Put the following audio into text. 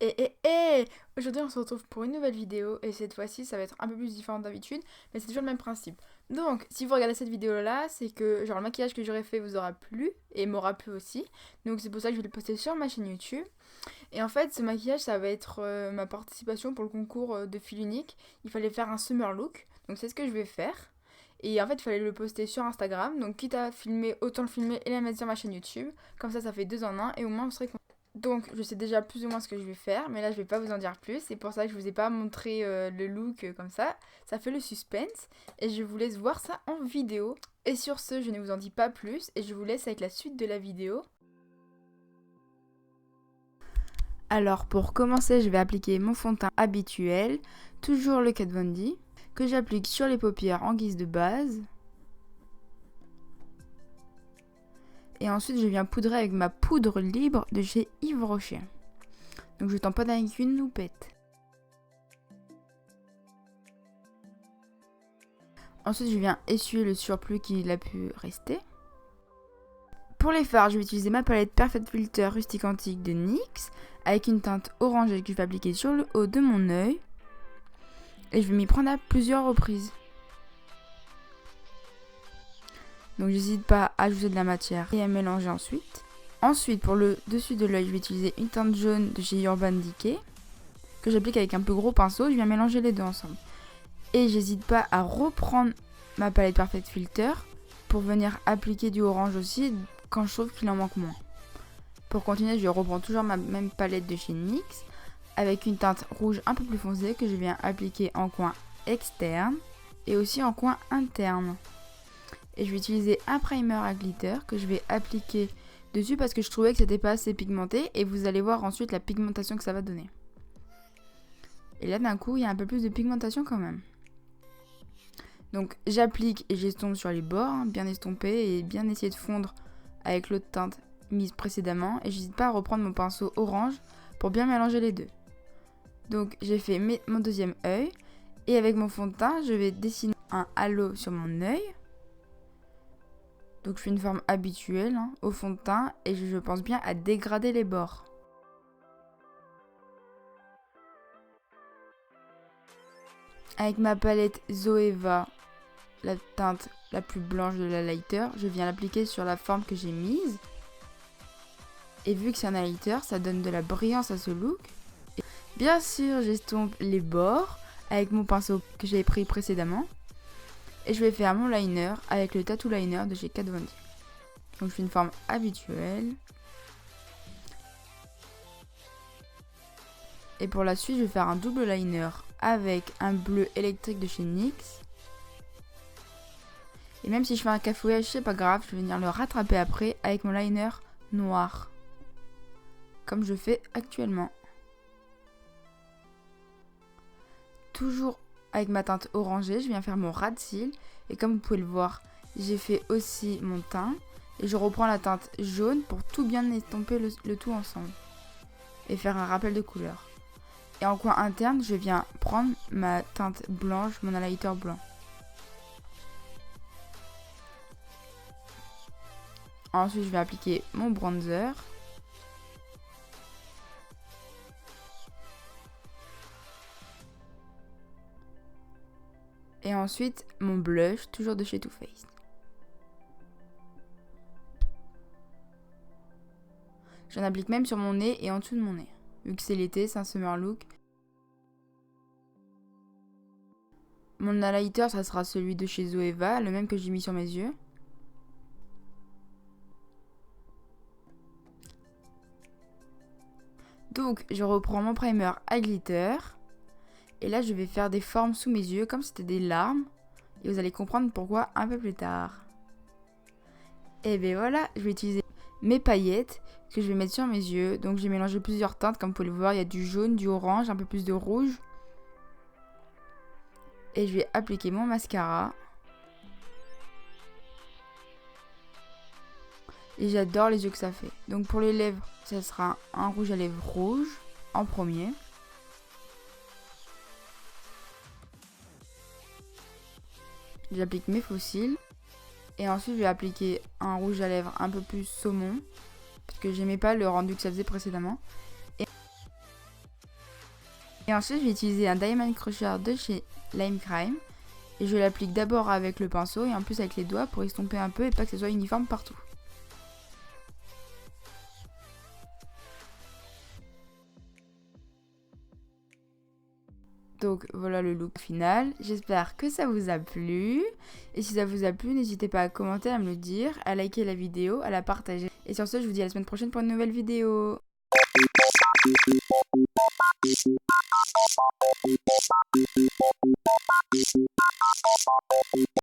Et aujourd'hui on se retrouve pour une nouvelle vidéo et cette fois-ci ça va être un peu plus différent d'habitude mais c'est toujours le même principe. Donc si vous regardez cette vidéo là c'est que genre le maquillage que j'aurais fait vous aura plu et m'aura plu aussi. Donc c'est pour ça que je vais le poster sur ma chaîne YouTube. Et en fait ce maquillage ça va être ma participation pour le concours de fil unique. Il fallait faire un summer look donc c'est ce que je vais faire. Et en fait il fallait le poster sur Instagram donc quitte à filmer autant le filmer et la mettre sur ma chaîne YouTube. Comme ça fait deux en un et au moins vous serez content. Donc je sais déjà plus ou moins ce que je vais faire, mais là je vais pas vous en dire plus. C'est pour ça que je vous ai pas montré le look comme ça. Ça fait le suspense et je vous laisse voir ça en vidéo. Et sur ce, je ne vous en dis pas plus et je vous laisse avec la suite de la vidéo. Alors pour commencer, je vais appliquer mon fond de teint habituel, toujours le Kat Von D, que j'applique sur les paupières en guise de base. Et ensuite, je viens poudrer avec ma poudre libre de chez Yves Rocher. Donc je tamponne avec une loupette. Ensuite, je viens essuyer le surplus qu'il a pu rester. Pour les fards, je vais utiliser ma palette Perfect Filter Rustique Antique de NYX avec une teinte orangée que je vais appliquer sur le haut de mon œil. Et je vais m'y prendre à plusieurs reprises. Donc j'hésite pas à ajouter de la matière et à mélanger ensuite. Ensuite, pour le dessus de l'œil, je vais utiliser une teinte jaune de chez Urban Decay que j'applique avec un peu gros pinceau. Je viens mélanger les deux ensemble. Et j'hésite pas à reprendre ma palette Perfect Filter pour venir appliquer du orange aussi quand je trouve qu'il en manque moins. Pour continuer, je reprends toujours ma même palette de chez NYX avec une teinte rouge un peu plus foncée que je viens appliquer en coin externe et aussi en coin interne. Et je vais utiliser un primer à glitter que je vais appliquer dessus parce que je trouvais que c'était pas assez pigmenté et vous allez voir ensuite la pigmentation que ça va donner. Et là d'un coup, il y a un peu plus de pigmentation quand même. Donc j'applique et j'estompe sur les bords, bien estomper et bien essayer de fondre avec l'autre teinte mise précédemment. Et j'hésite pas à reprendre mon pinceau orange pour bien mélanger les deux. Donc j'ai fait mon deuxième œil et avec mon fond de teint, je vais dessiner un halo sur mon œil. Donc je fais une forme habituelle au fond de teint et je pense bien à dégrader les bords. Avec ma palette Zoeva, la teinte la plus blanche de la lighter, je viens l'appliquer sur la forme que j'ai mise. Et vu que c'est un highlighter, ça donne de la brillance à ce look. Et bien sûr, j'estompe les bords avec mon pinceau que j'avais pris précédemment. Et je vais faire mon liner avec le Tattoo Liner de chez Kat Von D. Donc je fais une forme habituelle. Et pour la suite, je vais faire un double liner avec un bleu électrique de chez NYX. Et même si je fais un cafouillage, c'est pas grave, je vais venir le rattraper après avec mon liner noir. Comme je fais actuellement. Toujours avec ma teinte orangée, je viens faire mon ras de cils. Et comme vous pouvez le voir, j'ai fait aussi mon teint. Et je reprends la teinte jaune pour tout bien estomper le tout ensemble. Et faire un rappel de couleur. Et en coin interne, je viens prendre ma teinte blanche, mon highlighter blanc. Ensuite, je vais appliquer mon bronzer. Et ensuite, mon blush, toujours de chez Too Faced. J'en applique même sur mon nez et en dessous de mon nez. Vu que c'est l'été, c'est un summer look. Mon highlighter, ça sera celui de chez Zoeva, le même que j'ai mis sur mes yeux. Donc, je reprends mon primer à glitter. Et là, je vais faire des formes sous mes yeux, comme si c'était des larmes. Et vous allez comprendre pourquoi un peu plus tard. Et bien voilà, je vais utiliser mes paillettes que je vais mettre sur mes yeux. Donc j'ai mélangé plusieurs teintes, comme vous pouvez le voir. Il y a du jaune, du orange, un peu plus de rouge. Et je vais appliquer mon mascara. Et j'adore les yeux que ça fait. Donc pour les lèvres, ça sera un rouge à lèvres rouge en premier. J'applique mes faux cils. Et ensuite, je vais appliquer un rouge à lèvres un peu plus saumon. Parce que j'aimais pas le rendu que ça faisait précédemment. Et ensuite, je vais utiliser un Diamond Crusher de chez Lime Crime. Et je l'applique d'abord avec le pinceau et en plus avec les doigts pour estomper un peu et pas que ce soit uniforme partout. Donc voilà le look final. J'espère que ça vous a plu. Et si ça vous a plu, n'hésitez pas à commenter, à me le dire, à liker la vidéo, à la partager. Et sur ce, je vous dis à la semaine prochaine pour une nouvelle vidéo.